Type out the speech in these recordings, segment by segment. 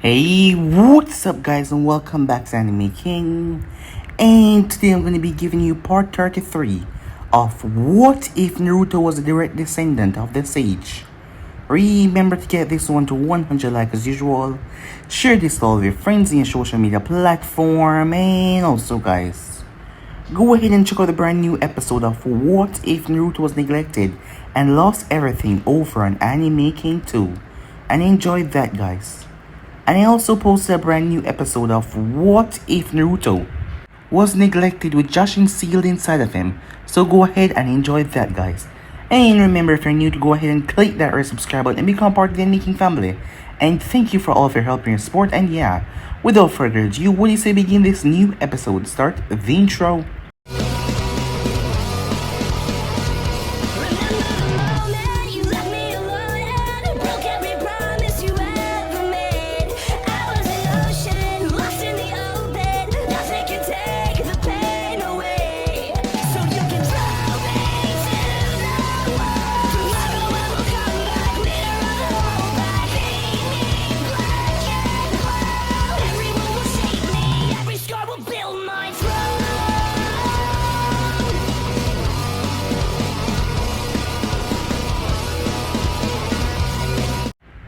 Hey, what's up guys and welcome back to Anime King. And today I'm going to be giving you part 33 of What If Naruto was a direct descendant of the sage. Remember to get this one to 100 likes as usual. Share this to all of your friends in your social media platform. And also guys, go ahead and check out the brand new episode of What If Naruto was neglected and lost everything over on Anime King 2. And enjoy that guys. And I also posted a brand new episode of What If Naruto was neglected with Jashin sealed inside of him. So go ahead and enjoy that guys. And remember, if you're new, to go ahead and click that red subscribe button and become part of the Making family. And thank you for all of your help and your support. And yeah, without further ado, what do you say begin this new episode? Start the intro.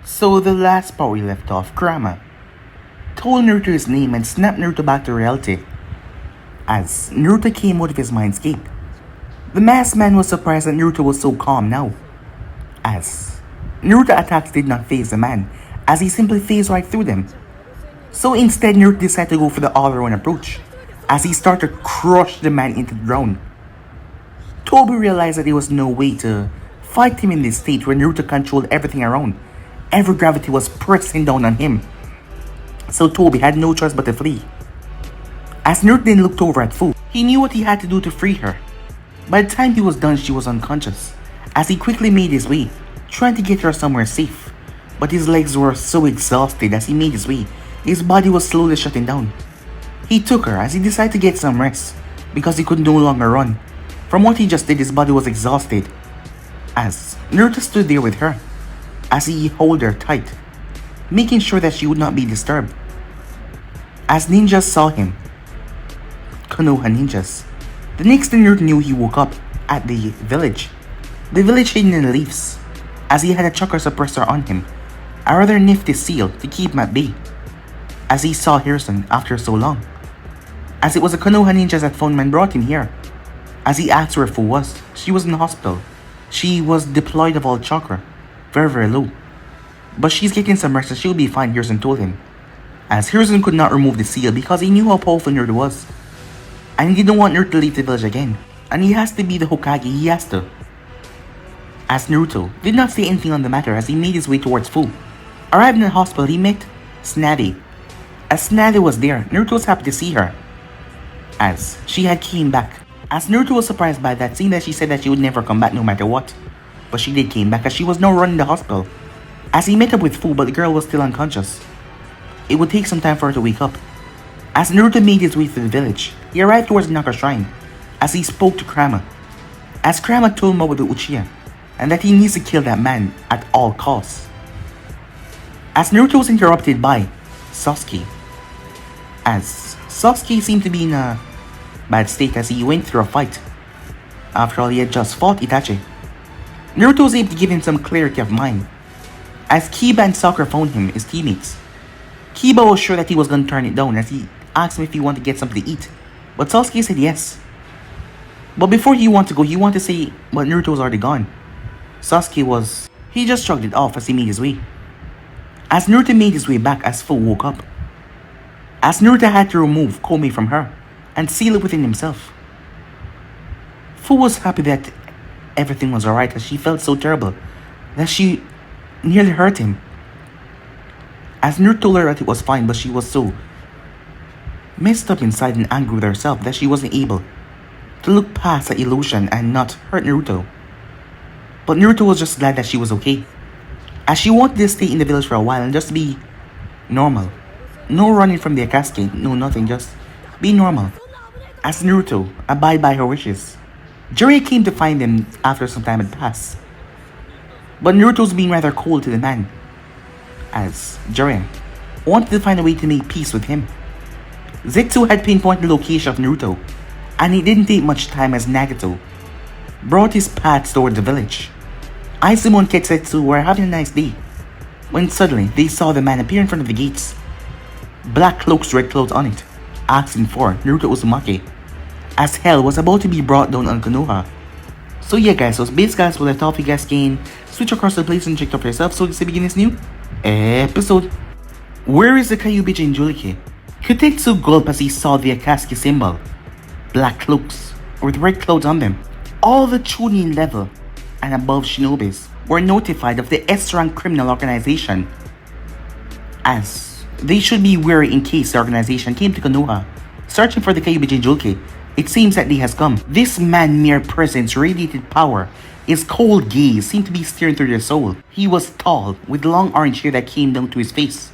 So the last part we left off, Kurama told Naruto his name and snapped Naruto back to reality. As Naruto came out of his mindscape, the masked man was surprised that Naruto was so calm now. As Naruto attacks did not faze the man, as he simply phased right through them. So instead Naruto decided to go for the all-around approach, as he started to crush the man into the ground. Toby realized that there was no way to fight him in this state where Naruto controlled everything around. Every gravity was pressing down on him. So Toby had no choice but to flee. As Naruto then looked over at Fu, he knew what he had to do to free her. By the time he was done, she was unconscious, as he quickly made his way, trying to get her somewhere safe. But his legs were so exhausted as he made his way, his body was slowly shutting down. He took her as he decided to get some rest, because he could no longer run. From what he just did, his body was exhausted. As Naruto stood there with her, as he held her tight, making sure that she would not be disturbed. As ninjas saw him, Konoha ninjas, the next thing Naruto knew, he woke up at the village hidden in the leaves, as he had a chakra suppressor on him, a rather nifty seal to keep him at bay, as he saw Hiruzen after so long. As it was the Konoha ninjas that found him and brought him here. As he asked where Fu was, she was in the hospital. She was deployed of all chakra, very low. But she's getting some rest and she'll be fine, Hiruzen told him. As Hiruzen could not remove the seal because he knew how powerful Naruto was. And he didn't want Naruto to leave the village again. And he has to be the Hokage, he has to. As Naruto did not say anything on the matter as he made his way towards Fu. Arrived in the hospital, he met Snady. As Snady was there, Naruto was happy to see her, as she had came back. As Naruto was surprised by that, seeing that she said that she would never come back no matter what. But she did came back as she was now running the hospital. As he met up with Fu, but the girl was still unconscious. It would take some time for her to wake up. As Naruto made his way through the village, he arrived towards the Naka shrine, as he spoke to Kurama. As Kurama told him about the Uchiha, and that he needs to kill that man at all costs. As Naruto was interrupted by Sasuke, as Sasuke seemed to be in a bad state as he went through a fight. After all, he had just fought Itachi. Naruto was able to give him some clarity of mind, as Kiba and Sakura found him, his teammates. Kiba was sure that he was going to turn it down as he asked him if he wanted to get something to eat, but Sasuke said yes. But before he wanted to go, he wanted to say, but Naruto was already gone. He just shrugged it off as he made his way. As Naruto made his way back as Fu woke up, as Naruto had to remove Komi from her and seal it within himself. Fu was happy that everything was alright as she felt so terrible that she nearly hurt him. As Naruto told her that it was fine, but she was so messed up inside and angry with herself that she wasn't able to look past the illusion and not hurt Naruto. But Naruto was just glad that she was okay, as she wanted to stay in the village for a while and just be normal. No running from the Akatsuki, no nothing, just be normal. As Naruto abide by her wishes, Jiraiya came to find them after some time had passed. But Naruto was being rather cold to the man, as Jiraiya wanted to find a way to make peace with him. Zetsu had pinpointed the location of Naruto, and it didn't take much time as Nagato brought his paths toward the village. Izumo and Ketsetsu were having a nice day, when suddenly they saw the man appear in front of the gates. Black cloaks, red clothes on it, asking for Naruto Uzumaki, as hell was about to be brought down on Konoha. So yeah guys, so basically that's what I thought you guys can switch across the place and check it out for yourself. So let's begin this new episode. Where is the Kyuubi Jinchuriki? Kotetsu gulped as he saw the Akatsuki symbol. Black cloaks with red clothes on them. All the Chunin level and above shinobis were notified of the S-rank criminal organization, as they should be wary in case the organization came to Konoha searching for the Kyuubi Jinchuriki. It seems that day has come. This man's mere presence radiated power. His cold gaze seemed to be staring through their soul. He was tall, with long orange hair that came down to his face,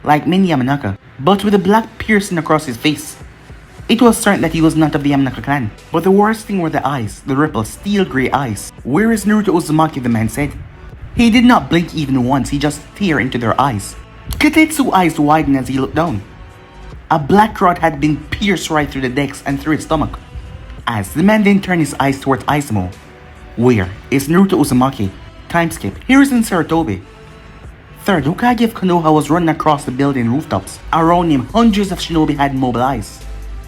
like many Yamanaka, but with a black piercing across his face. It was certain that he was not of the Yamanaka clan. But the worst thing were the eyes, the rippled, steel grey eyes. "Where is Naruto Uzumaki?" the man said. He did not blink even once, he just stared into their eyes. Kotetsu's eyes widened as he looked down. A black rod had been pierced right through the decks and through his stomach. As the man then turned his eyes towards Izumo. "Where is Naruto Uzumaki?" Time skip. Here is in Sarutobi. Third Hokage of Konoha was running across the building rooftops. Around him, hundreds of shinobi had mobilized,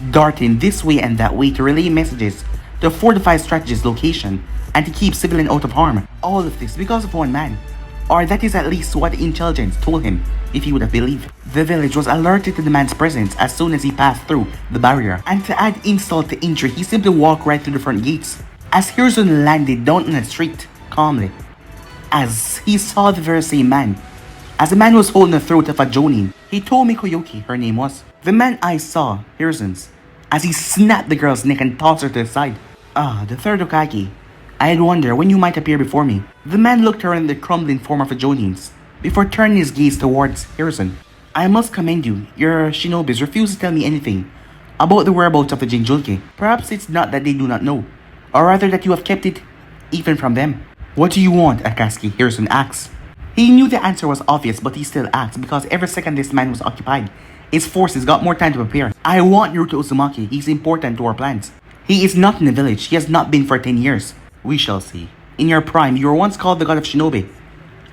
darting this way and that way to relay messages to fortify strategist's location and to keep civilians out of harm. All of this because of one man. Or that is at least what the intelligence told him, if he would have believed. The village was alerted to the man's presence as soon as he passed through the barrier. And to add insult to injury, he simply walked right through the front gates. As Hiruzen landed down on the street, calmly, as he saw the very same man. As the man was holding the throat of a jonin, Hitomi Koyuki, her name was. The man I saw, Hiruzen's, as he snapped the girl's neck and tossed her to the side. "Ah, the third Hokage. I had wondered when you might appear before me." The man looked around the crumbling form of a Jonin's before turning his gaze towards Hiruzen. "I must commend you. Your shinobis refuse to tell me anything about the whereabouts of the Jinchuriki. Perhaps it's not that they do not know, or rather that you have kept it even from them." "What do you want, Akatsuki?" Hiruzen asked. He knew the answer was obvious, but he still asked because every second this man was occupied, his forces got more time to prepare. "I want Naruto Uzumaki. He's important to our plans. He is not in the village. He has not been for 10 years. We shall see. In your prime, you were once called the god of shinobi.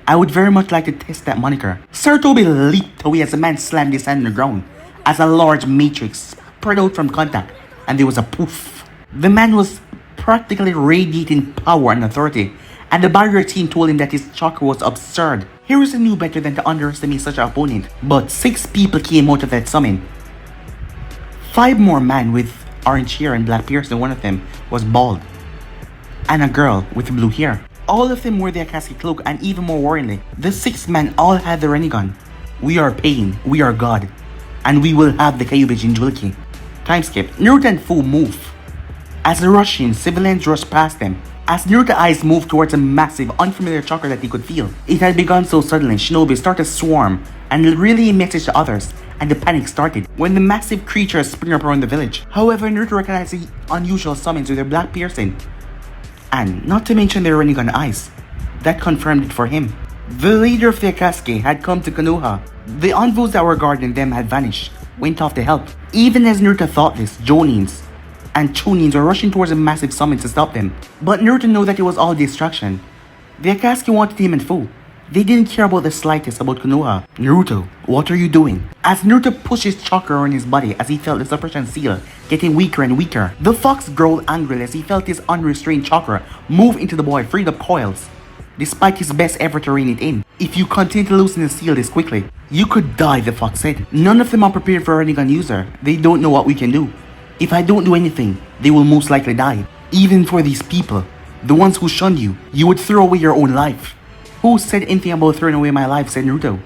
I would very much like to test that moniker." Sarutobi leaped away as the man slammed his hand on the ground, as a large matrix spread out from contact, and there was a poof. The man was practically radiating power and authority, and the barrier team told him that his chakra was absurd. Hiruzen knew better than to underestimate such an opponent, but 6 people came out of that summon. 5 more men with orange hair and black piercing, one of them was bald, and a girl with blue hair. All of them wore the Akatsuki cloak, and even more worryingly, the 6 men all had the Rinnegan. "We are pain, we are God, and we will have the Kyuubi Jinchuriki." Time skip. Naruto and Fu move. As the Russian civilians rushed past them, as Naruto's eyes moved towards a massive, unfamiliar chakra that he could feel. It had begun so suddenly, shinobi started to swarm and relay a message to others, and the panic started when the massive creatures sprang up around the village. However, Naruto recognized the unusual summons with their black piercing, and not to mention their Rinnegan eyes. That confirmed it for him. The leader of the Akatsuki had come to Konoha. The envoys that were guarding them had vanished, went off to help. Even as Naruto thought this, Jonins and Chunins were rushing towards a massive summons to stop them. But Naruto knew that it was all distraction. The Akatsuki wanted him in full. They didn't care about the slightest about Konoha. "Naruto, what are you doing?" As Naruto pushed his chakra on his body as he felt the suppression seal getting weaker and weaker. The fox growled angrily as he felt his unrestrained chakra move into the boy, freed up coils. Despite his best effort to rein it in, "If you continue to loosen the seal this quickly, you could die," the fox said. "None of them are prepared for a Rinnegan user. They don't know what we can do. If I don't do anything, they will most likely die. Even for these people, the ones who shunned you, you would throw away your own life." "Who said anything about throwing away my life?" said Naruto.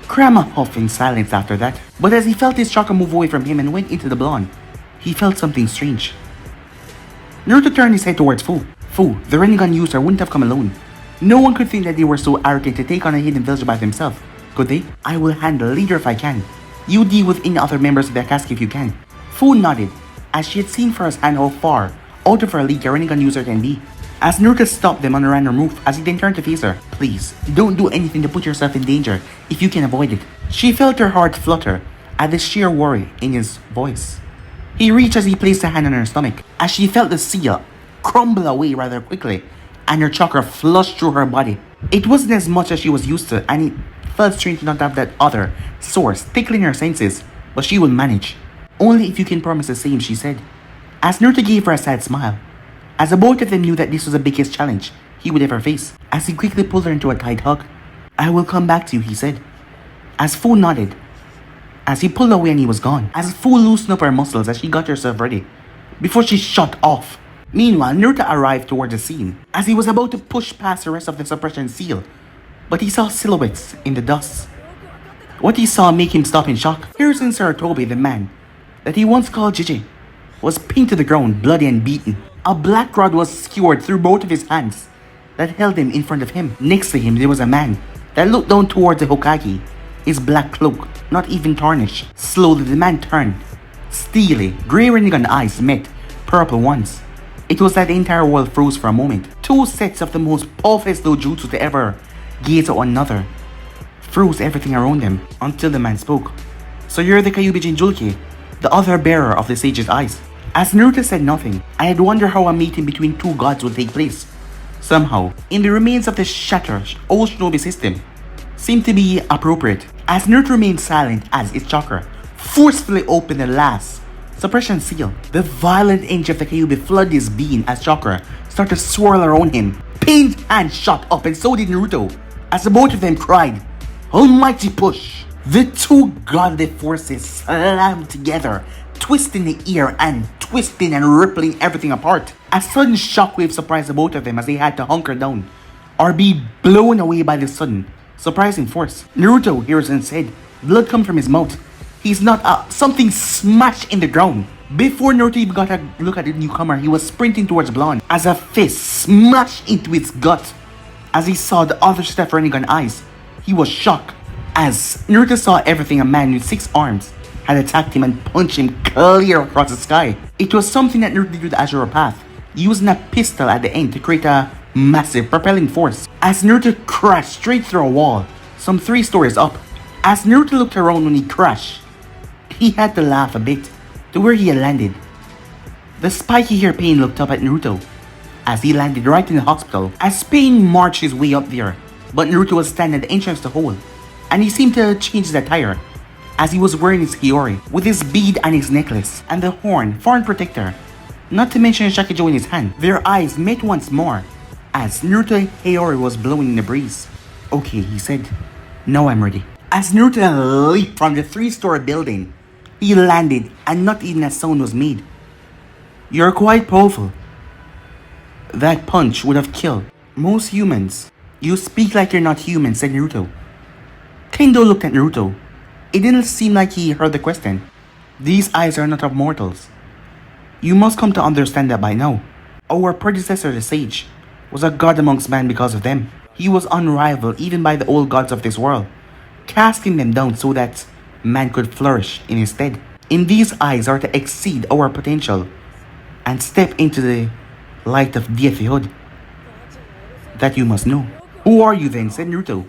Kurama huffed in silence after that. But as he felt his chakra move away from him and went into the blonde, he felt something strange. Naruto turned his head towards Fu. "Fu, the Rinnegan user wouldn't have come alone. No one could think that they were so arrogant to take on a hidden village by themselves, could they? I will handle the leader if I can. You deal with any other members of the Akatsuki if you can." Fu nodded, as she had seen firsthand how far out of her league a Rinnegan user can be. As Naruto stopped them on a random roof, as he then turned to face her. "Please, don't do anything to put yourself in danger if you can avoid it." She felt her heart flutter at the sheer worry in his voice. He reached as he placed a hand on her stomach, as she felt the seal crumble away rather quickly, and her chakra flushed through her body. It wasn't as much as she was used to, and it felt strange not to have that other source tickling her senses, but she will manage. Only if you can promise the same, she said, as Naruto gave her a sad smile, as the both of them knew that this was the biggest challenge he would ever face, as he quickly pulled her into a tight hug. I will come back to you, he said, as Fu nodded, as he pulled away and he was gone, as Fu loosened up her muscles as she got herself ready, before she shot off. Meanwhile, Naruto arrived toward the scene, as he was about to push past the rest of the suppression seal, but he saw silhouettes in the dust. What he saw made him stop in shock. Hiruzen Sarutobi, the man that he once called Jiji, was pinned to the ground, bloody and beaten. A black rod was skewered through both of his hands that held him in front of him. Next to him, there was a man that looked down towards the Hokage, his black cloak not even tarnished. Slowly, the man turned. Steely, grey Rinnegan eyes met purple ones. It was like the entire world froze for a moment. Two sets of the most powerful dojutsu to ever gaze at one another froze everything around them until the man spoke. So you're the Kyuubi Jinchuriki, the other bearer of the sage's eyes. As Naruto said nothing, I had wondered how a meeting between two gods would take place. Somehow, in the remains of the shattered old shinobi system, seemed to be appropriate. As Naruto remained silent as his chakra forcefully opened the last suppression seal, the violent energy of the Kyuubi flooded his being as chakra started to swirl around him. Pain's hand shot up and so did Naruto, as the both of them cried, Almighty push! The two godly forces slammed together, twisting the air and twisting and rippling everything apart. A sudden shockwave surprised the both of them as they had to hunker down or be blown away by the sudden, surprising force. Naruto, Hiruzen said, blood come from his mouth. He's not something smashed in the ground. Before Naruto even got a look at the newcomer, he was sprinting towards Blonde as a fist smashed into its gut. As he saw the other set of Rinnegan eyes, he was shocked. As Naruto saw everything, a man with 6 arms had attacked him and punched him clear across the sky. It was something that Naruto did with the Azure Path, using a pistol at the end to create a massive propelling force. As Naruto crashed straight through a wall, some 3 stories up. As Naruto looked around when he crashed, he had to laugh a bit to where he had landed. The spiky hair Pain looked up at Naruto as he landed right in the hospital. As Pain marched his way up there, but Naruto was standing at the entrance to the hole, and he seemed to change his attire as he was wearing his Hiyori with his bead and his necklace and the horn protector, not to mention a Shakijo in his hand. Their eyes met once more as Naruto Hiyori was blowing in the breeze. Okay, he said, now I'm ready. As Naruto leaped from the 3-story building, he landed and not even a sound was made. You're quite powerful. That punch would have killed most humans. You speak like you're not human, said Naruto. Tendo looked at Naruto. It didn't seem like he heard the question. These eyes are not of mortals. You must come to understand that by now. Our predecessor, the sage, was a god amongst men because of them. He was unrivaled even by the old gods of this world, casting them down so that man could flourish in his stead. In these eyes are to exceed our potential and step into the light of deityhood. That you must know. Who are you then? Said Naruto.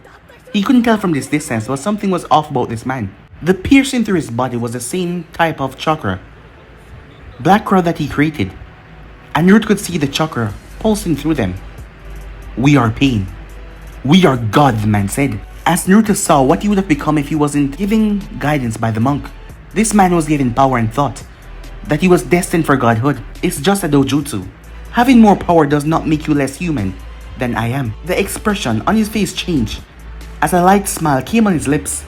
He couldn't tell from this distance, but something was off about this man. The piercing through his body was the same type of chakra, black rod that he created, and Naruto could see the chakra pulsing through them. We are Pain. We are God, the man said. As Naruto saw what he would have become if he wasn't given guidance by the monk, this man was given power and thought that he was destined for godhood. It's just a dojutsu. Having more power does not make you less human than I am. The expression on his face changed as a light smile came on his lips.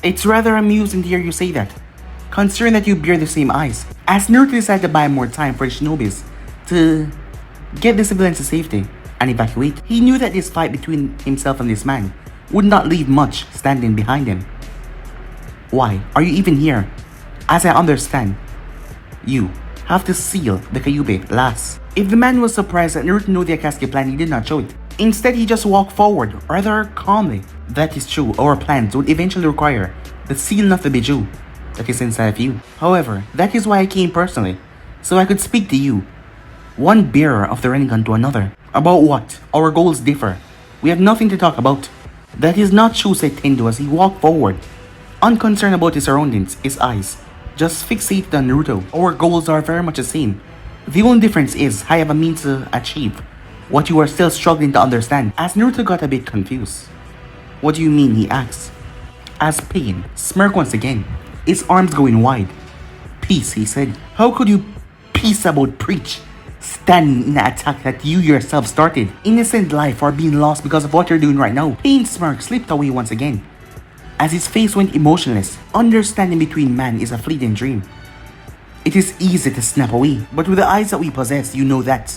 It's rather amusing to hear you say that, considering that you bear the same eyes. As Naruto decided to buy more time for the shinobis to get the civilians to safety and evacuate, he knew that this fight between himself and this man would not leave much standing behind him. Why are you even here? As I understand, you have to seal the Kyuubi last. If the man was surprised that Naruto knew the Akatsuki plan, he did not show it. Instead, he just walked forward, rather calmly. That is true, our plans would eventually require the seal of the Biju that is inside of you. However, that is why I came personally, so I could speak to you, one bearer of the Rinnegan to another. About what? Our goals differ. We have nothing to talk about. That is not true, said Tendo as he walked forward unconcerned about his surroundings, his eyes just fixated on Naruto. Our goals are very much the same. The only difference is I have a means to achieve what you are still struggling to understand. As Naruto got a bit confused. What do you mean, he asks. As Pain smirked once again, his arms going wide. Peace, he said. How could you peace about preach? Standing in an attack that you yourself started. Innocent life are being lost because of what you're doing right now. Pain's smirk slipped away once again, as his face went emotionless. Understanding between man is a fleeting dream. It is easy to snap away, but with the eyes that we possess, you know that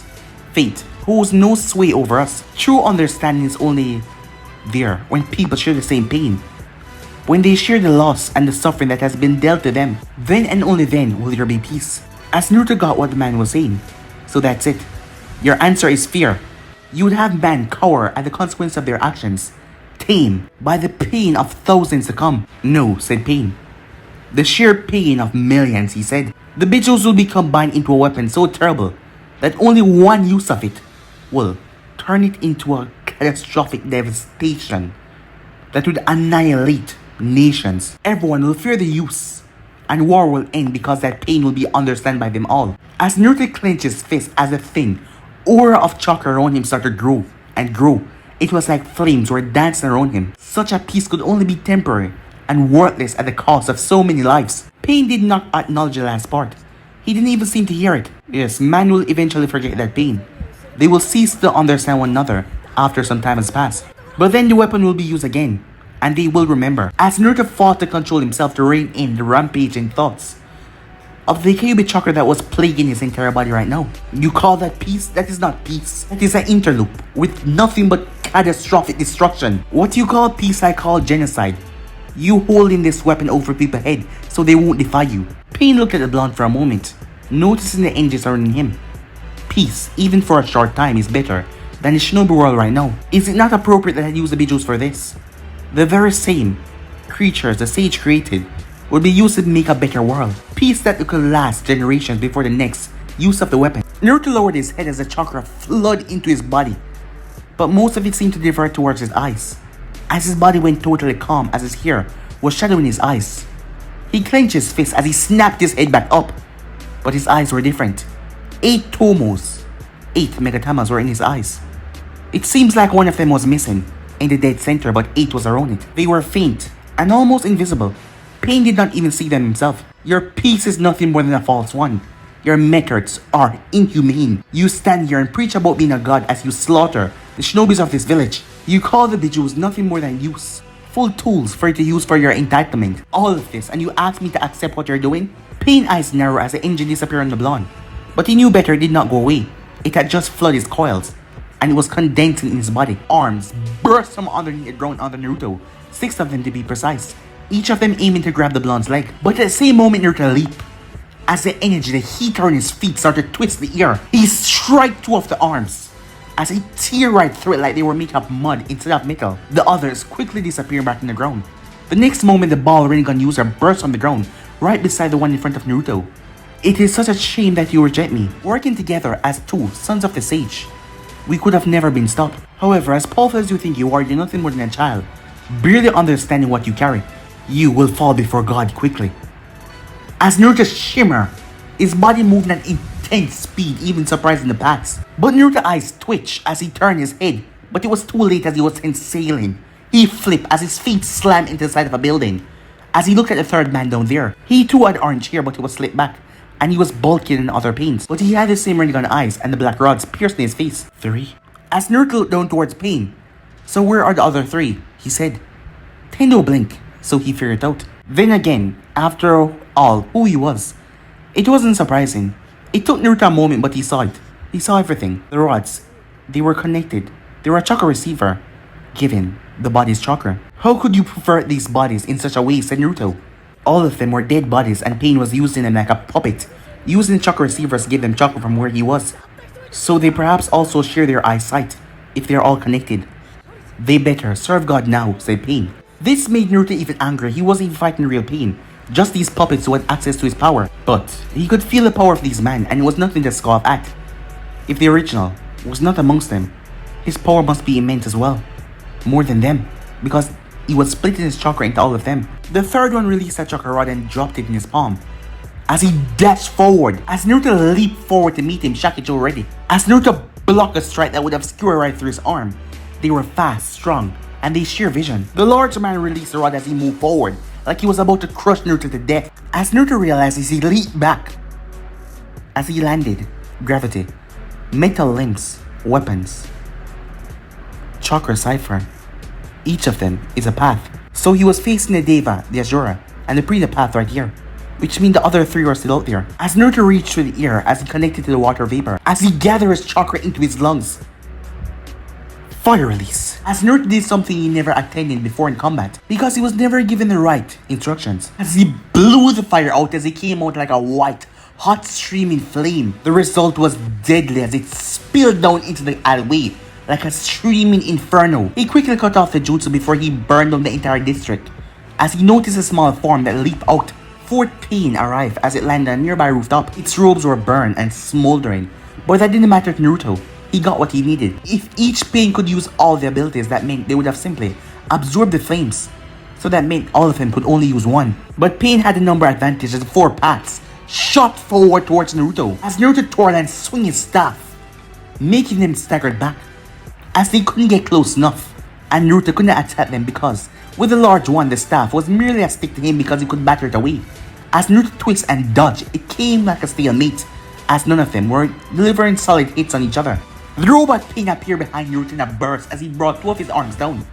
fate holds no sway over us. True understanding is only there when people share the same pain. When they share the loss and the suffering that has been dealt to them, then and only then will there be peace. As Naruto got what the man was saying, so that's it. Your answer is fear. You would have man cower at the consequence of their actions, tame by the pain of thousands to come. No, said Pain. The sheer pain of millions, he said. The vigils will be combined into a weapon so terrible that only one use of it will turn it into a catastrophic devastation that would annihilate nations. Everyone will fear the use, and war will end because that pain will be understood by them all. As Naruto clenched his fist as a thin aura of chakra around him started to grow and grow, it was like flames were dancing around him. Such a peace could only be temporary and worthless at the cost of so many lives. Pain did not acknowledge the last part. He didn't even seem to hear it. Yes, man will eventually forget their pain. They will cease to understand one another after some time has passed. But then the weapon will be used again, and they will remember. As Naruto fought to control himself to rein in the rampaging thoughts of the Kyuubi chakra that was plaguing his entire body right now. You call that peace? That is not peace. That is an interloop with nothing but catastrophic destruction. What you call peace, I call genocide. You holding this weapon over people's head so they won't defy you. Pain looked at the blonde for a moment, noticing the energy surrounding him. Peace, even for a short time, is better than the shinobi world right now. Is it not appropriate that I use the Bijus for this? The very same creatures the sage created would be used to make a better world. Peace that could last generations before the next use of the weapon. Naruto lowered his head as the chakra flooded into his body, but most of it seemed to divert towards his eyes. As his body went totally calm, as his hair was shadowing his eyes, he clenched his fist as he snapped his head back up. But his eyes were different. 8 tomos, 8 megatamas were in his eyes. It seems like one of them was missing in the dead center, but 8 was around it. They were faint and almost invisible. Pain did not even see them himself. Your peace is nothing more than a false one. Your methods are inhumane. You stand here and preach about being a god as you slaughter the shinobis of this village. You call the Bijus nothing more than use. Full tools for you to use for your entitlement. All of this, and you ask me to accept what you're doing? Pain eyes narrow as the engine disappeared on the blonde. But he knew better, it did not go away. It had just flooded his coils, and it was condensing in his body. Arms burst from underneath the ground under Naruto, 6 of them to be precise, each of them aiming to grab the blonde's leg. But at the same moment, Naruto leaped. As the energy, the heat on his feet started to twist the air, he struck 2 of the arms as he tear right through it like they were made of mud instead of metal. The others quickly disappeared back in the ground. The next moment, the ball ray gun user burst on the ground, right beside the one in front of Naruto. It is such a shame that you reject me. Working together as 2 sons of the sage, we could have never been stopped. However, as powerful as you think you are, you're nothing more than a child, barely understanding what you carry. You will fall before God quickly. As Naruto shimmered, his body moved at intense speed, even surprising the packs. But Naruto's eyes twitched as he turned his head, but it was too late as he was sent sailing. He flipped as his feet slammed into the side of a building. As he looked at the third man down there, he too had orange hair, but it was slicked back, and he was bulky in other pains. But he had the same ring on eyes, and the black rods piercing his face. 3. As Naruto looked down towards Pain, so where are the other 3? He said. Tendo blinked, so he figured it out. Then again, after all, who he was, it wasn't surprising. It took Naruto a moment, but he saw it. He saw everything. The rods, they were connected. They were a chakra receiver, given the body's chakra. How could you pervert these bodies in such a way, said Naruto? All of them were dead bodies, and Pain was using them like a puppet, using chakra receivers to give them chakra from where he was. So they perhaps also share their eyesight, if they are all connected. They better serve God now, said Pain. This made Naruto even angry. He wasn't even fighting real Pain, just these puppets who had access to his power. But he could feel the power of these men, and it was nothing to scoff at. If the original was not amongst them, his power must be immense as well. More than them, because he was splitting his chakra into all of them. The third one released a chakra rod and dropped it in his palm. As he dashed forward, as Naruto leaped forward to meet him, Shakicho ready. As Naruto blocked a strike that would have skewered right through his arm. They were fast, strong, and they share vision. The large man released the rod as he moved forward, like he was about to crush Naruto to death. As Naruto realized this, he leaped back. As he landed, gravity, metal limbs, weapons, chakra cipher. Each of them is a path. So he was facing the Deva, the Azura, and the Prina path right here, which means the other three are still out there. As Naruto reached through the air, as he connected to the water vapor, as he gathered his chakra into his lungs. Fire release. As Naruto did something he never attended before in combat, because he was never given the right instructions. As he blew the fire out as it came out like a white, hot streaming flame. The result was deadly as it spilled down into the alleyway like a streaming inferno. He quickly cut off the jutsu before he burned down the entire district. As he noticed a small form that leaped out, Fourth Pain arrived as it landed on a nearby rooftop. Its robes were burned and smoldering, but that didn't matter to Naruto. He got what he needed. If each Pain could use all the abilities, that meant they would have simply absorbed the flames. So that meant all of them could only use one. But Pain had a number advantage as the four paths shot forward towards Naruto. As Naruto tore and swung his staff, making them staggered back. As they couldn't get close enough, and Naruto couldn't attack them because with the large one, the staff was merely a stick to him because he could batter it away. As Naruto twisted and dodged, it came like a stalemate, as none of them were delivering solid hits on each other. The robot Pain appeared behind Naruto in a burst as he brought two of his arms down.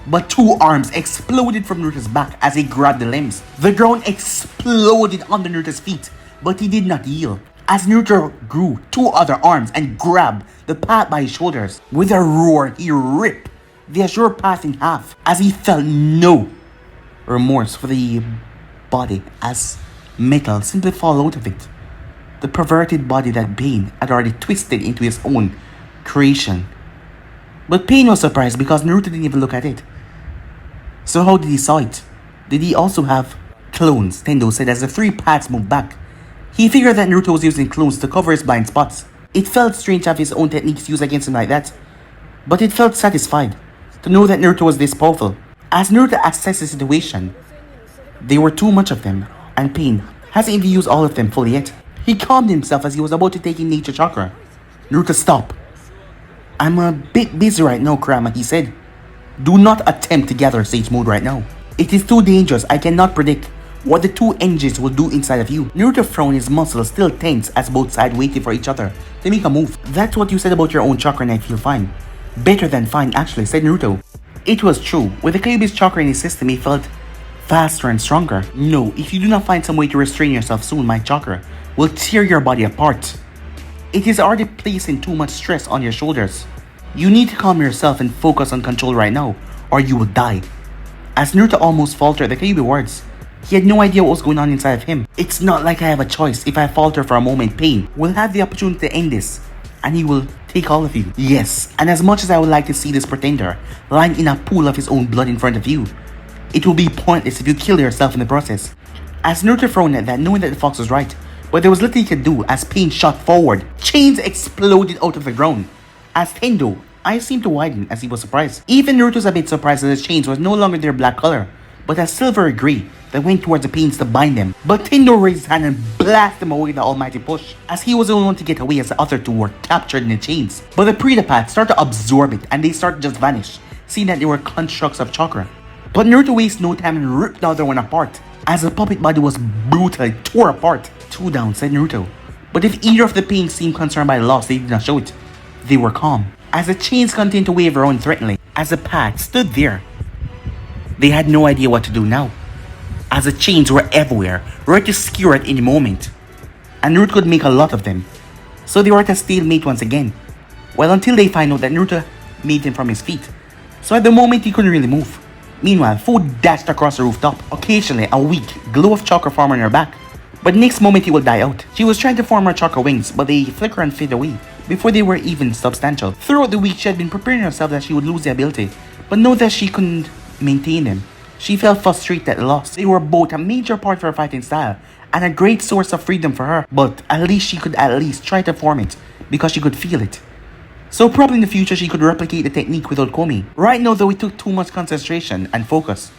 But two arms exploded from Naruto's back as he grabbed the limbs. The ground exploded under Naruto's feet, but he did not yield. As Naruto grew two other arms and grabbed the path by his shoulders. With a roar, he ripped the Azure path in half as he felt no remorse for the body as metal simply fall out of it. The perverted body that Pain had already twisted into his own creation. But Pain was surprised because Naruto didn't even look at it. So how did he saw it? Did he also have clones? Tendo said as the three paths moved back. He figured that Naruto was using clones to cover his blind spots. It felt strange to have his own techniques used against him like that. But it felt satisfied to know that Naruto was this powerful. As Naruto assessed the situation, there were too much of them, and Pain hasn't even used all of them fully yet. He calmed himself as he was about to take in Nature Chakra. Naruto, stop. I'm a bit busy right now, Kurama, he said. Do not attempt to gather Sage Mode right now. It is too dangerous. I cannot predict what the two engines will do inside of you. Naruto frowned, his muscles still tense as both sides waited for each other to make a move. That's what you said about your own chakra and I feel fine. Better than fine actually, said Naruto. It was true. With the Kyuubi's chakra in his system, he felt faster and stronger. No, if you do not find some way to restrain yourself soon, my chakra will tear your body apart. It is already placing too much stress on your shoulders. You need to calm yourself and focus on control right now, or you will die. As Naruto almost faltered the Kyuubi words, he had no idea what was going on inside of him. It's not like I have a choice. If I falter for a moment, Pain will have the opportunity to end this, and he will take all of you. Yes, and as much as I would like to see this pretender lying in a pool of his own blood in front of you, it will be pointless if you kill yourself in the process. As Naruto frowned at that, knowing that the fox was right, but there was little he could do as Pain shot forward. Chains exploded out of the ground. As Tendo, eyes seemed to widen as he was surprised. Even Naruto was a bit surprised that his chains was no longer their black color, but a silvery grey that went towards the Pains to bind them. But Tendo raised his hand and blasted them away with the almighty push, as he was the only one to get away as the other two were captured in the chains. But the Predapath started to absorb it and they started to just vanish, seeing that they were constructs of chakra. But Naruto wasted no time and ripped the other one apart, as the puppet body was brutally tore apart. Two down, said Naruto. But if either of the Pains seemed concerned by the loss, they did not show it. They were calm, as the chains continued to wave around threateningly. As the path stood there, they had no idea what to do now, as the chains were everywhere, ready to skewer at any moment. And Naruto could make a lot of them, so they were at a stalemate once again. Well, until they find out that Naruto made him from his feet, so at the moment he couldn't really move. Meanwhile, Fu dashed across the rooftop. Occasionally, a weak glow of chakra formed on her back, but next moment he will die out. She was trying to form her chakra wings, but they flicker and fade away before they were even substantial. Throughout the week, she had been preparing herself that she would lose the ability, but know that she couldn't maintain them. She felt frustrated at the loss. They were both a major part of her fighting style and a great source of freedom for her, but at least she could at least try to form it because she could feel it. So probably in the future she could replicate the technique without Komi. Right now though, it took too much concentration and focus.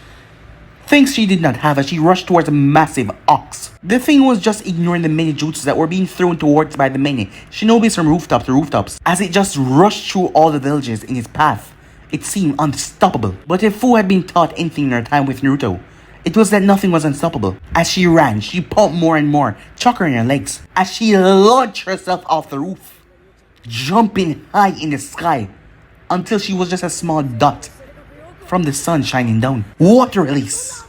Things she did not have as she rushed towards a massive ox. The thing was just ignoring the many jutsus that were being thrown towards by the many shinobis from rooftop to rooftops. As it just rushed through all the villages in its path, it seemed unstoppable. But if Fu had been taught anything in her time with Naruto, it was that nothing was unstoppable. As she ran, she pumped more and more, chuckering her legs. As she launched herself off the roof, jumping high in the sky, until she was just a small dot from the sun shining down. Water release.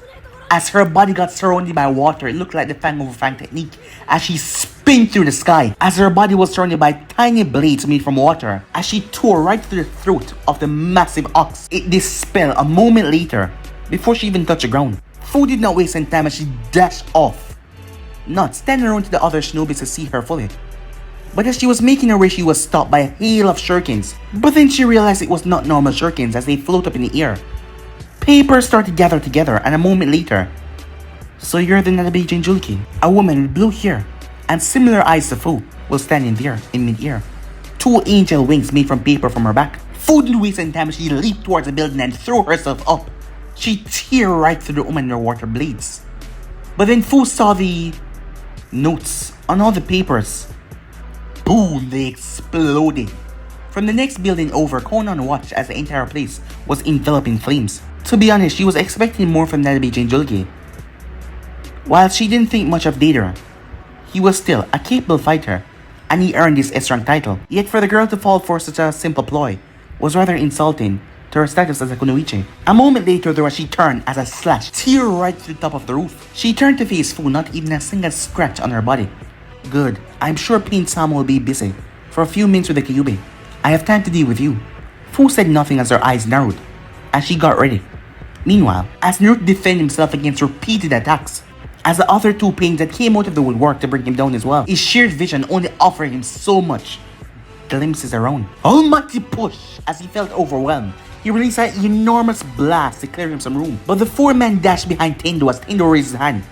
As her body got surrounded by water, it looked like the Fang over Fang technique as she spun through the sky. As her body was surrounded by tiny blades made from water, as she tore right through the throat of the massive ox, it dispelled a moment later before she even touched the ground. Fu did not waste any time as she dashed off, not standing around to the other shinobis to see her fully. But as she was making her way, she was stopped by a hail of shurikens. But then she realized it was not normal shurikens as they float up in the air. Papers started to gather together, and a moment later, "So you're the Nanabe Jinjulki?" A woman with blue hair and similar eyes to Fu was standing there in mid-air. Two angel wings made from paper from her back. Fu didn't waste any time as she leaped towards the building and threw herself up. She teared right through the woman underwater blades. But then Fu saw the notes on all the papers. Boom! They exploded. From the next building over, Konan watched as the entire place was enveloped in flames. To be honest, she was expecting more from Nanabe Jinjulki. While she didn't think much of Deidara, he was still a capable fighter, and he earned this S-rank title. Yet for the girl to fall for such a simple ploy was rather insulting to her status as a kunoichi. A moment later though, as she turned as a slash tear right through the top of the roof. She turned to face Fu, not even a single scratch on her body. Good. I'm sure Pain-sama will be busy for a few minutes with the Kyuubi. I have time to deal with you. Fu said nothing as her eyes narrowed as she got ready. Meanwhile, as Naruto defended himself against repeated attacks, as the other two pains that came out of the woodwork to bring him down as well, his shared vision only offered him so much glimpses around. Almighty push! As he felt overwhelmed, he released an enormous blast to clear him some room. But the four-man dashed behind Tendo as Tendo raised his hand.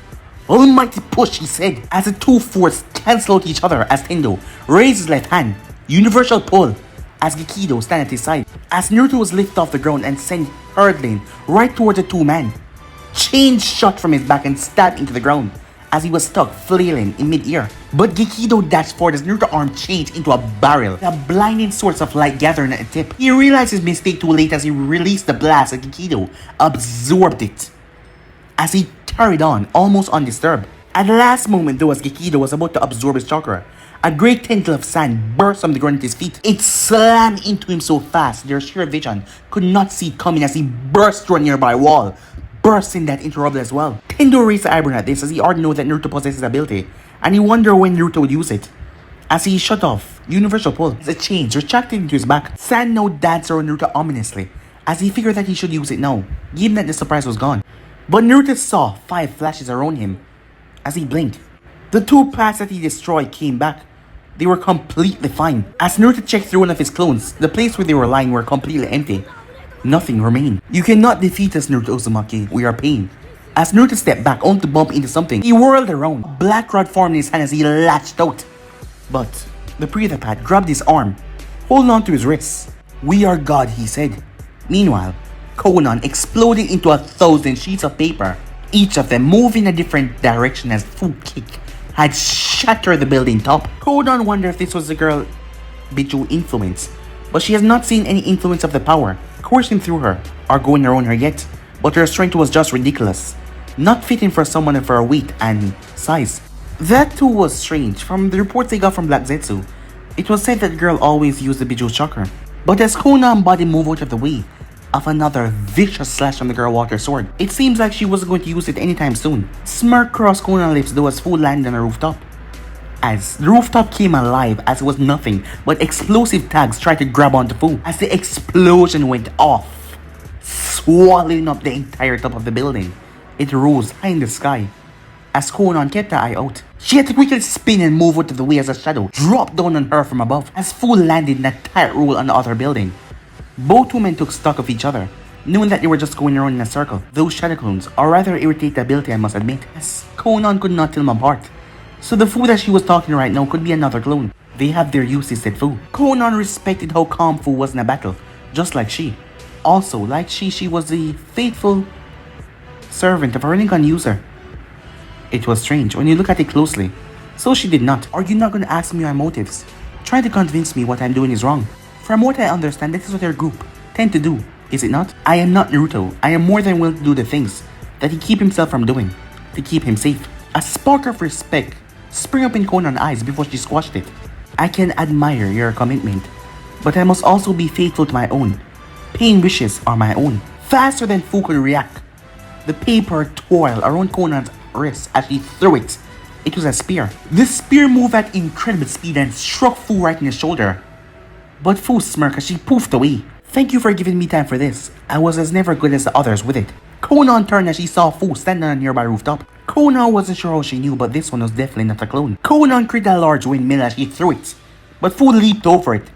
Almighty push, he said, as the two forces cancelled out each other as Tendo raised his left hand. Universal pull, as Gekido stand at his side. As Naruto was lifted off the ground and sent hurtling right towards the two men. Chain shot from his back and stabbed into the ground as he was stuck flailing in mid-air. But Gekido dashed forward as Naruto's arm changed into a barrel, a blinding source of light gathering at the tip. He realized his mistake too late as he released the blast as Gekido absorbed it, as he carried on almost undisturbed. At the last moment though, as Gekido was about to absorb his chakra, a great tentacle of sand burst from the ground at his feet. It slammed into him so fast their sheer vision could not see it coming as he burst through a nearby wall, bursting that into rubble as well. Tendo raised the eyebrow at this as he already knew that Naruto possesses ability, and he wondered when Naruto would use it. As he shut off Universal Pull, the chains retracted into his back. Sand now danced around Naruto ominously as he figured that he should use it now, given that the surprise was gone. But Naruto saw 5 flashes around him as he blinked. The 2 paths that he destroyed came back. They were completely fine. As Naruto checked through one of his clones, the place where they were lying were completely empty. Nothing remained. You cannot defeat us, Naruto Uzumaki. We are pain. As Naruto stepped back only to bump into something, he whirled around. A black rod formed in his hand as he latched out. But the Predapat grabbed his arm, holding on to his wrist. We are God, he said. Meanwhile, Konan exploded into 1,000 sheets of paper, each of them moving in a different direction as Fu kick had shattered the building top. Konan wondered if this was the girl Biju influence, but she has not seen any influence of the power coursing through her or going around her yet, but her strength was just ridiculous, not fitting for someone of her weight and size. That too was strange. From the reports they got from Black Zetsu, it was said that the girl always used the Biju chakra. But as Konan's body moved out of the way of another vicious slash from the girl water sword, it seems like she wasn't going to use it anytime soon. Smirk crossed Konan's lips though as Fu landed on a rooftop. As the rooftop came alive as it was nothing but explosive tags tried to grab onto Fu as the explosion went off, swallowing up the entire top of the building. It rose high in the sky. As Konan kept her eye out, she had to quickly spin and move out of the way as a shadow dropped down on her from above as Fu landed in a tight roll on the other building. Both women took stock of each other, knowing that they were just going around in a circle. Those shadow clones are rather irritability, I must admit, as Konan could not tell them apart. So the Fu that she was talking to right now could be another clone. They have their uses, said Fu. Conan respected how calm Fu was in a battle, just like she. Also, like she was the faithful servant of a Rinnegan user. It was strange when you look at it closely. So she did not. Are you not going to ask me my motives? Trying to convince me what I'm doing is wrong. From what I understand, this is what your group tend to do, is it not? I am not Naruto. I am more than willing to do the things that he keep himself from doing, to keep him safe. A spark of respect sprang up in Conan's eyes before she squashed it. I can admire your commitment, but I must also be faithful to my own. Pain wishes are my own. Faster than Fu could react, the paper twirled around Conan's wrist as she threw it. It was a spear. The spear moved at incredible speed and struck Fu right in the shoulder. But Fu smirked as she poofed away. Thank you for giving me time for this. I was as never good as the others with it. Conan turned as she saw Fu standing on a nearby rooftop. Conan wasn't sure how she knew, but this one was definitely not a clone. Conan created a large windmill as she threw it, but Fu leaped over it.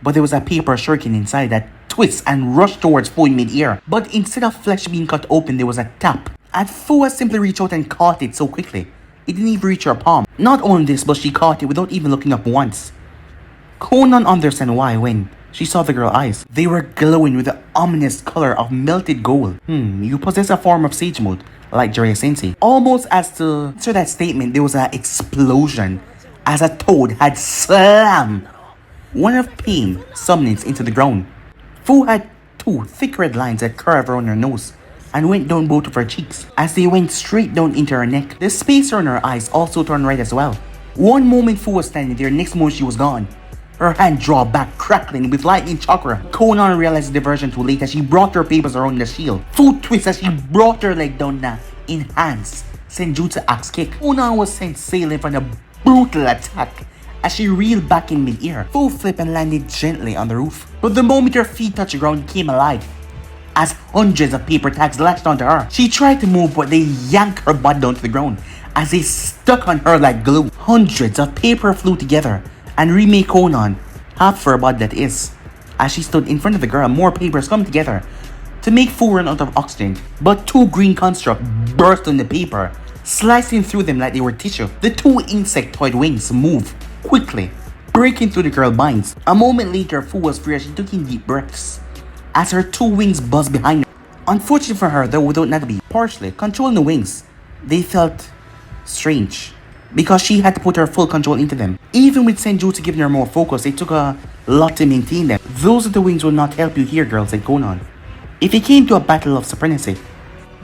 But there was a paper shuriken inside that twisted and rushed towards Fu in mid-air. But instead of flesh being cut open, there was a tap. And Fu had simply reached out and caught it so quickly, it didn't even reach her palm. Not only this, but she caught it without even looking up once. Conan understood why when she saw the girl's eyes. They were glowing with the ominous color of melted gold. You possess a form of sage mode, like Jiraiya Sensei. Almost as to answer that statement, there was an explosion as a toad had slammed one of pain summonings into the ground. Fu had two thick red lines that curved around her nose and went down both of her cheeks. As they went straight down into her neck, the space around her eyes also turned red as well. One moment Fu was standing there, next moment she was gone. Her hand draw back, crackling with lightning chakra. Conan realized the diversion too late as she brought her papers around the shield. Fu twisted as she brought her leg down the enhanced Senjutsu axe kick. Conan was sent sailing from a brutal attack as she reeled back in mid-air. Fu flipped and landed gently on the roof. But the moment her feet touched the ground, came alive as hundreds of paper tags latched onto her. She tried to move, but they yanked her butt down to the ground as they stuck on her like glue. Hundreds of paper flew together and remade Conan half for a bud that is. As she stood in front of the girl, more papers come together to make Fu run out of oxygen. But two green constructs burst on the paper, slicing through them like they were tissue. The two insectoid wings moved quickly, breaking through the girl's binds. A moment later, Fu was free as she took in deep breaths as her two wings buzzed behind her. Unfortunately for her, though, without Natalie partially controlling the wings, they felt strange because she had to put her full control into them. Even with Senjutsu giving her more focus, it took a lot to maintain them. Those little wings will not help you here, girl, said Conan. If it came to a battle of supremacy,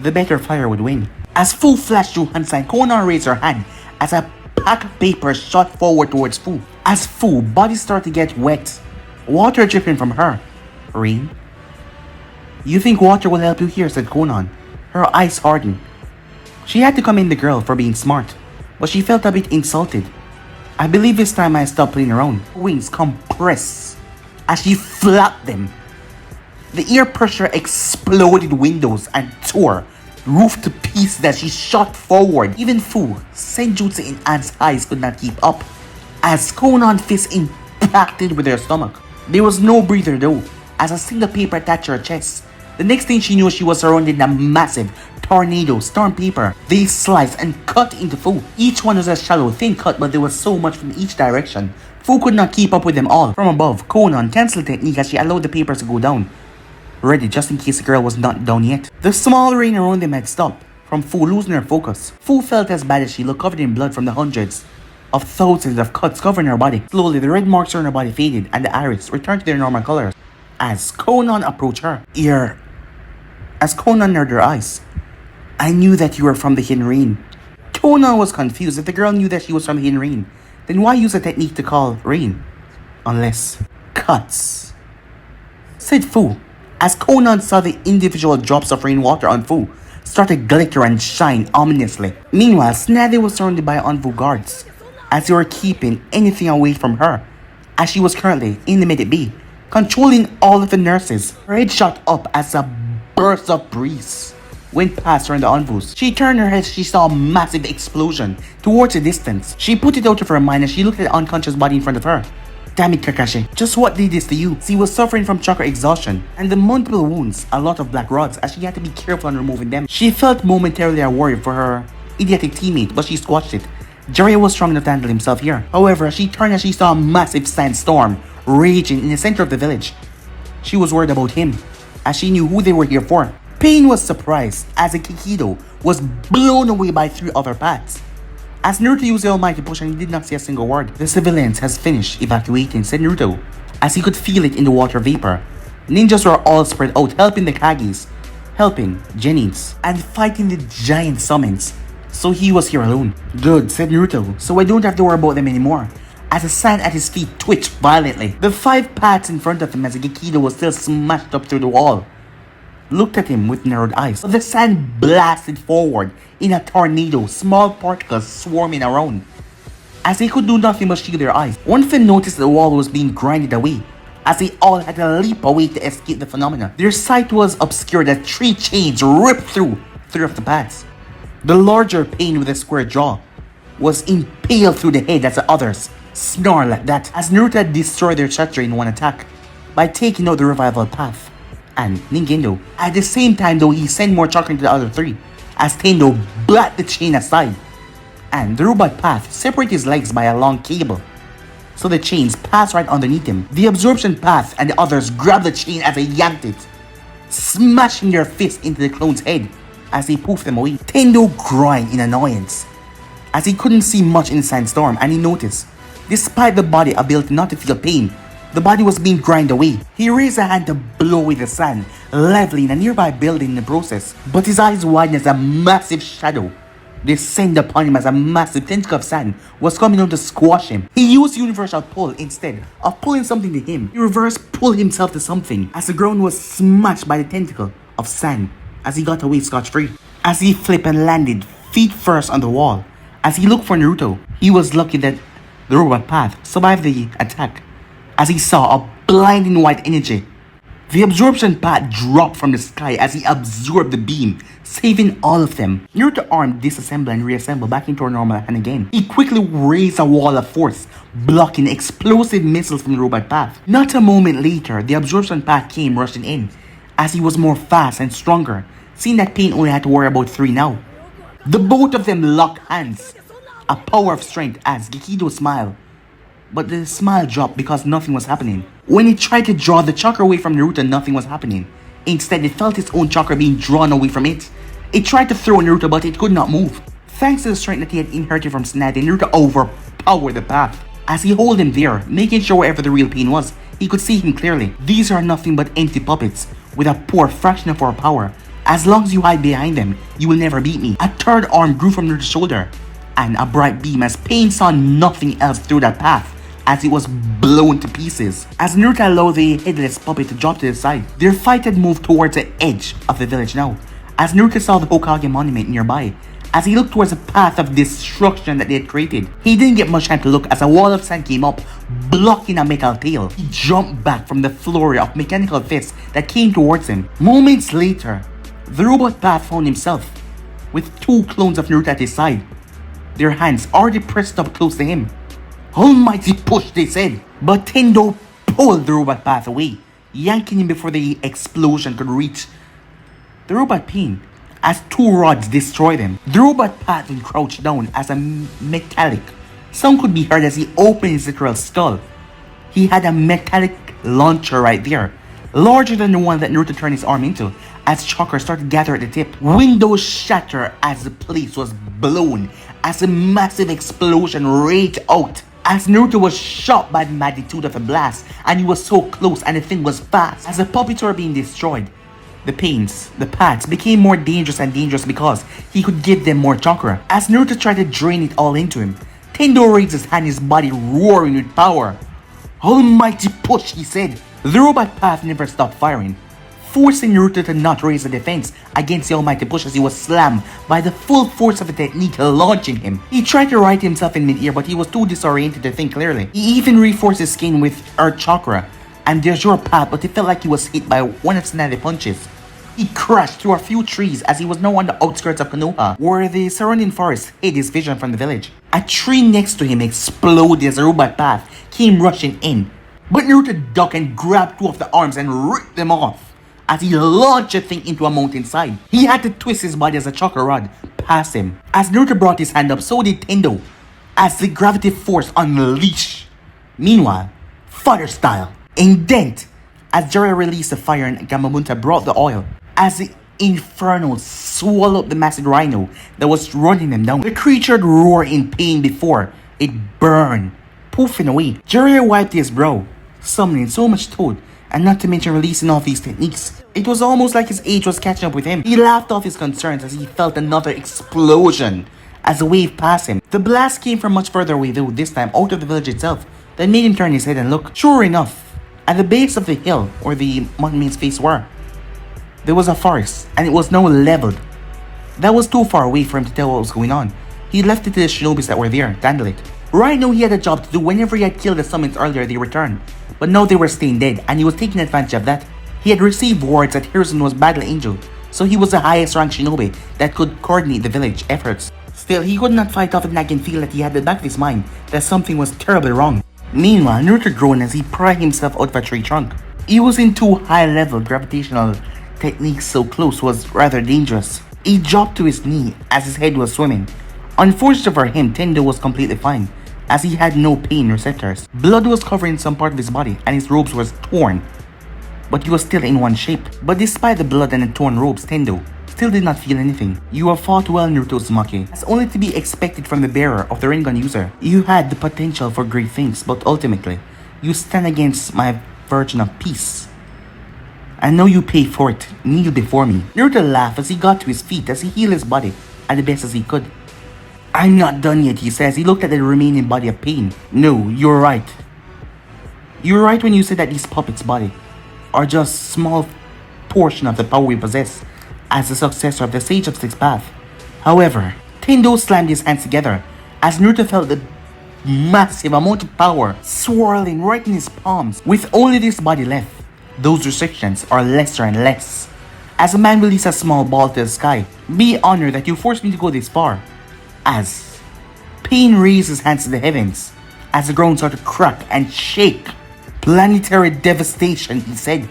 the better flyer would win. As Fu flashed through Hansai, Conan raised her hand as a pack of papers shot forward towards Fu. As Fu body started to get wet, water dripping from her. Rain? You think water will help you here, said Conan. Her eyes hardened. She had to commend the girl for being smart, but she felt a bit insulted. I believe this time I stopped playing around. Wings compressed as she flapped them. The air pressure exploded windows and tore roof to pieces as she shot forward. Even Fu, Senjutsu in Anne's eyes could not keep up as Conan's fist impacted with her stomach. There was no breather though, as a single paper attached to her chest. The next thing she knew, she was surrounded in a massive tornado storm paper. They sliced and cut into Fu. Each one was a shallow, thin cut, but there was so much from each direction. Fu could not keep up with them all. From above, Conan canceled the technique as she allowed the papers to go down, ready just in case the girl was not down yet. The small rain around them had stopped from Fu losing her focus. Fu felt as bad as she looked, covered in blood from the hundreds of thousands of cuts covering her body. Slowly, the red marks on her body faded and the iris returned to their normal colors. As Conan approached her, as Conan narrowed her eyes, I knew that you were from the Hidden Rain. Conan was confused. If the girl knew that she was from the Hidden Rain, then why use a technique to call rain? Unless cuts, said Fu, as Conan saw the individual drops of rainwater on Fu start to glitter and shine ominously. Meanwhile, Snazzy was surrounded by Anvu guards as they were keeping anything away from her, as she was currently in the Medic B, controlling all of the nurses. Her head shot up as a burst of breeze went past her in the Anvus. She turned her head, she saw a massive explosion towards a distance. She put it out of her mind as she looked at the unconscious body in front of her. Damn it, Kakashi. Just what did this to you? She was suffering from chakra exhaustion and the multiple wounds, a lot of black rods, as she had to be careful on removing them. She felt momentarily worried for her idiotic teammate, but she squashed it. Jiraiya was strong enough to handle himself here. However, as she turned and she saw a massive sandstorm raging in the center of the village. She was worried about him, as she knew who they were here for. Pain was surprised as the Kikido was blown away by 3 other paths. As Naruto used the almighty push and he did not say a single word. The civilians has finished evacuating, said Naruto, as he could feel it in the water vapor. Ninjas were all spread out, helping the Kagis, helping Genins, and fighting the giant summons. So he was here alone. Good, said Naruto, so I don't have to worry about them anymore. As the sand at his feet twitched violently, the 5 paths in front of him as the Gekido was still smashed up through the wall looked at him with narrowed eyes. The sand blasted forward in a tornado, small particles swarming around. As they could do nothing but shield their eyes, one of them noticed the wall was being grinded away, as they all had to leap away to escape the phenomena. Their sight was obscured as 3 chains ripped through 3 of the paths. The larger Pain with a square jaw was impaled through the head as the others snarled like that, as Naruto had destroyed their chakra in one attack by taking out the revival path and Ningendo. At the same time though, he sent more chakra into the other 3 as Tendo blat the chain aside, and the robot path separated his legs by a long cable, so the chains passed right underneath him. The absorption path and the others grabbed the chain as they yanked it, smashing their fists into the clone's head as they poofed them away. Tendo groaned in annoyance as he couldn't see much in the sandstorm, and he noticed, despite the body ability not to feel pain, the body was being ground away. He raised a hand to blow away the sand, leveling a nearby building in the process, but his eyes widened as a massive shadow descended upon him as a massive tentacle of sand was coming on to squash him. He used universal pull instead of pulling something to him. He reverse pulled himself to something as the ground was smashed by the tentacle of sand as he got away scotch-free. As he flipped and landed feet first on the wall, as he looked for Naruto, he was lucky that the robot path survived the attack as he saw a blinding white energy. The absorption path dropped from the sky as he absorbed the beam, saving all of them. Naruto's arm disassembled and reassembled back into her normal hand again. He quickly raised a wall of force, blocking explosive missiles from the robot path. Not a moment later, the absorption path came rushing in, as he was more fast and stronger, seeing that Pain only had to worry about 3 now. The both of them locked hands, a power of strength as Gekido smiled. But the smile dropped because nothing was happening. When he tried to draw the chakra away from Naruto, nothing was happening. Instead, it felt its own chakra being drawn away from it. It tried to throw Naruto, but it could not move. Thanks to the strength that he had inherited from Tsunade, Naruto overpowered the path. As he held him there, making sure wherever the real Pain was, he could see him clearly. These are nothing but empty puppets with a poor fraction of our power. As long as you hide behind them, you will never beat me. A third arm grew from Naruto's shoulder, and a bright beam as Pain saw nothing else through that path, as it was blown to pieces. As Naruto allowed the headless puppet to drop to the side, their fight had moved towards the edge of the village now, as Naruto saw the Hokage monument nearby. As he looked towards the path of destruction that they had created, he didn't get much time to look as a wall of sand came up, blocking a metal tail. He jumped back from the flurry of mechanical fists that came towards him. Moments later, the robot path found himself with 2 clones of Naruto at his side, their hands already pressed up close to him. Almighty push, they said, but Tendo pulled the robot path away, yanking him before the explosion could reach the robot Pain, as 2 rods destroyed him. The robot path then crouched down as a metallic sound could be heard as he opened his literal skull. He had a metallic launcher right there, larger than the one that Naruto turned his arm into, as chakra started to gather at the tip. Windows shattered as the place was blown, as a massive explosion raged out. As Naruto was shocked by the magnitude of the blast, and he was so close and the thing was fast. As the puppets were being destroyed, the paths became more dangerous and dangerous because he could give them more chakra. As Naruto tried to drain it all into him, Tendo raised his hand, his body roaring with power. Almighty push, he said. The robot path never stopped firing, forcing Naruto to not raise the defense against the almighty push as he was slammed by the full force of the technique launching him. He tried to right himself in mid-air, but he was too disoriented to think clearly. He even reinforced his skin with earth chakra and the azure path, but it felt like he was hit by one of Tsunade's punches. He crashed through a few trees as he was now on the outskirts of Konoha, where the surrounding forest hid his vision from the village. A tree next to him exploded as the robot path came rushing in, but Naruto ducked and grabbed 2 of the arms and ripped them off as he launched the thing into a mountainside. He had to twist his body as a chakra rod passed him. As Naruto brought his hand up, so did Tendo, as the gravity force unleashed. Meanwhile, fire style, indent, as Jiraiya released the fire and Gamabunta brought the oil, as the inferno swallowed the massive rhino that was running them down. The creature had roared in pain before it burned, poofing away. Jiraiya wiped his brow, summoning so much toad, and not to mention releasing all these techniques. It was almost like his age was catching up with him. He laughed off his concerns as he felt another explosion as a wave passed him. The blast came from much further away though, this time out of the village itself. That made him turn his head and look. Sure enough, at the base of the hill where the Munmin's face were, there was a forest, and it was now leveled. That was too far away for him to tell what was going on. He left it to the shinobis that were there to handle it. Right now he had a job to do. Whenever he had killed the summons earlier, they returned. But now they were staying dead, and he was taking advantage of that. He had received words that Hiruzen was battle angel, so he was the highest ranked shinobi that could coordinate the village efforts. Still, he could not fight off the nagging feel that he had at the back of his mind that something was terribly wrong. Meanwhile, Naruto groaned as he pried himself out of a tree trunk. He was in too high level gravitational techniques, so close was rather dangerous. He dropped to his knee as his head was swimming. Unfortunately for him, Tendo was completely fine, as he had no pain receptors. Blood was covering some part of his body and his robes was torn, but he was still in one shape. But despite the blood and the torn robes, Tendo still did not feel anything. You have fought well, Naruto Uzumaki. That's only to be expected from the bearer of the Rinnegan user. You had the potential for great things, but ultimately, you stand against my Virgin of Peace. I know you pay for it. Kneel before me. Naruto laughed as he got to his feet as he healed his body as the best as he could. I'm not done yet, he says. He looked at the remaining body of pain. No, you're right. You were right when you said that these puppets' body are just a small portion of the power we possess as the successor of the Sage of Six Path. However, Tendo slammed his hands together as Naruto felt the massive amount of power swirling right in his palms. With only this body left, those restrictions are lesser and less. As a man released a small ball to the sky, be honored that you forced me to go this far. As Pain raised his hands to the heavens, as the ground started to crack and shake. Planetary devastation, he said.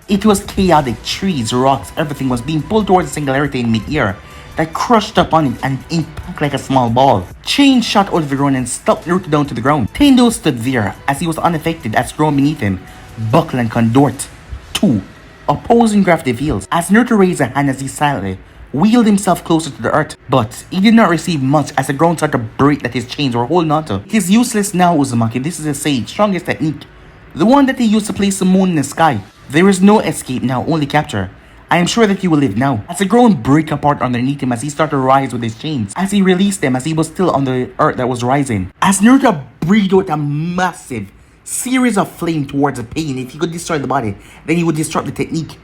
It was chaotic. Trees, rocks, everything was being pulled towards the singularity in mid-air that crushed upon it and impacted like a small ball. Chain shot out of the ground and stopped Naruto down to the ground. Tendo stood there as he was unaffected as ground beneath him buckled and condort. Two opposing gravity fields as Naruto raised a hand as he silently wheeled himself closer to the earth. But he did not receive much as the ground started to break that his chains were holding onto. It is useless now, Uzumaki. This is a Sage's strongest technique. The one that he used to place the moon in the sky. There is no escape now, only capture. I am sure that you will live now. As the ground break apart underneath him as he started to rise with his chains. As he released them as he was still on the earth that was rising. As Naruto breathed out a massive series of flame towards the pain. If he could destroy the body, then he would disrupt the technique.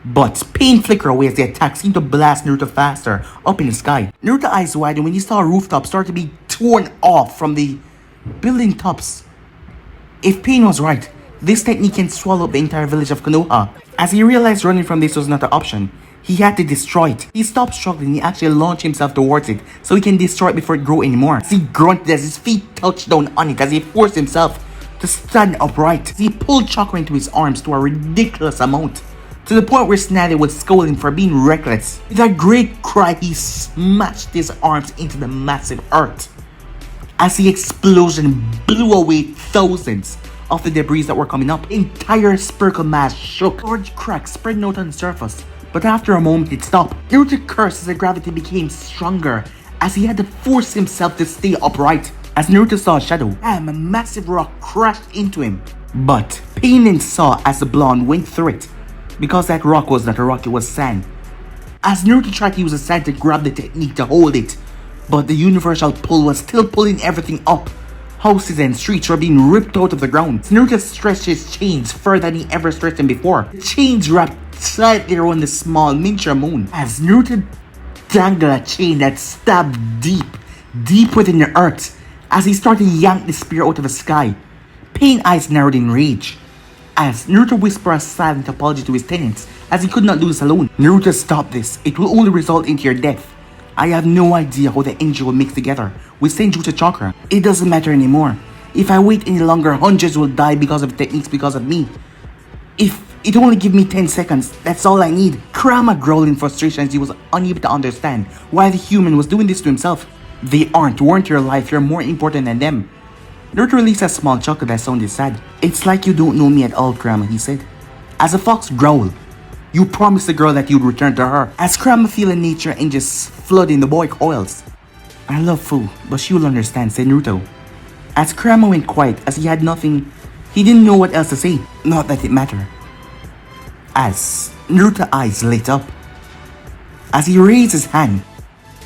But pain flickered away as the attack seemed to blast Naruto faster up in the sky. Naruto's eyes widened when he saw a rooftop start to be torn off from the building tops. If pain was right, this technique can swallow up the entire village of Konoha. As he realized running from this was not an option, he had to destroy it. He stopped struggling, he actually launched himself towards it so he can destroy it before it grew anymore. As he grunted as his feet touched down on it as he forced himself to stand upright. As he pulled chakra into his arms to a ridiculous amount, to the point where Snatty was scolding for being reckless. With a great cry, he smashed his arms into the massive earth. As the explosion blew away thousands of the debris that were coming up, the entire spherical mass shook. Large cracks spreading out on the surface, but after a moment it stopped. Naruto cursed as the gravity became stronger as he had to force himself to stay upright. As Naruto saw a shadow, a massive rock crashed into him. But Pain saw as the blonde went through it, because that rock was not a rock, it was sand. As Naruto tried to use the sand to grab the technique to hold it, but the universal pull was still pulling everything up. Houses and streets were being ripped out of the ground. Naruto stretched his chains further than he ever stretched them before. The chains wrapped tightly around the small miniature moon. As Naruto dangled a chain that stabbed deep within the earth. As he started to yank the spear out of the sky, Pain eyes narrowed in rage. As Naruto whispered a silent apology to his tenants, as he could not do this alone. Naruto, stop this. It will only result into your death. I have no idea how the energy will mix together with Senjutsu chakra. It doesn't matter anymore. If I wait any longer, hundreds will die because of techniques because of me. If it only give me 10 seconds, that's all I need. Kurama growled in frustration as he was unable to understand why the human was doing this to himself. They weren't your life, you're more important than them. Naruto released a small chuckle that sounded sad. It's like you don't know me at all, Kurama, he said. As a fox growled, you promised the girl that you'd return to her. As Kurama feeling nature and just flooding the boy coils. I love Fu, but she will understand, said Naruto. As Kurama went quiet, as he had nothing, he didn't know what else to say. Not that it mattered. As Naruto's eyes lit up, as he raised his hand,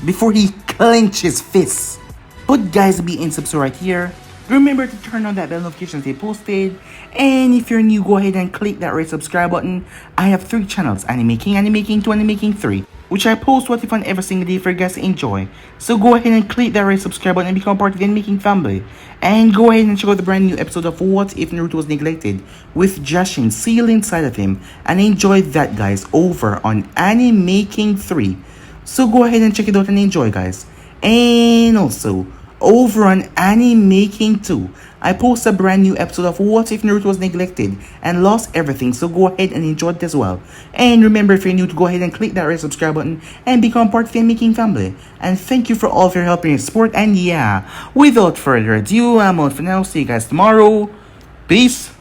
before he clenched his fists. But guys, be in subscribe right here. Remember to turn on that bell notification they posted. And if you're new, go ahead and click that red subscribe button. I have 3 channels, Anime King, Anime King 2, Anime King 3, which I post what if on every single day for you guys to enjoy. So go ahead and click that red subscribe button and become part of the Anime King family. And go ahead and check out the brand new episode of What If Naruto Was Neglected with Jashin sealed inside of him. And enjoy that, guys, over on Anime King 3. So go ahead and check it out and enjoy, guys. And also, over on Anime King 2, I post a brand new episode of What If Naruto Was Neglected and Lost Everything, so go ahead and enjoy it as well. And remember, if you're new, to go ahead and click that red subscribe button and become part of the Anime King family. And thank you for all of your help and your support. And yeah, without further ado, I'm out for now. See you guys tomorrow. Peace.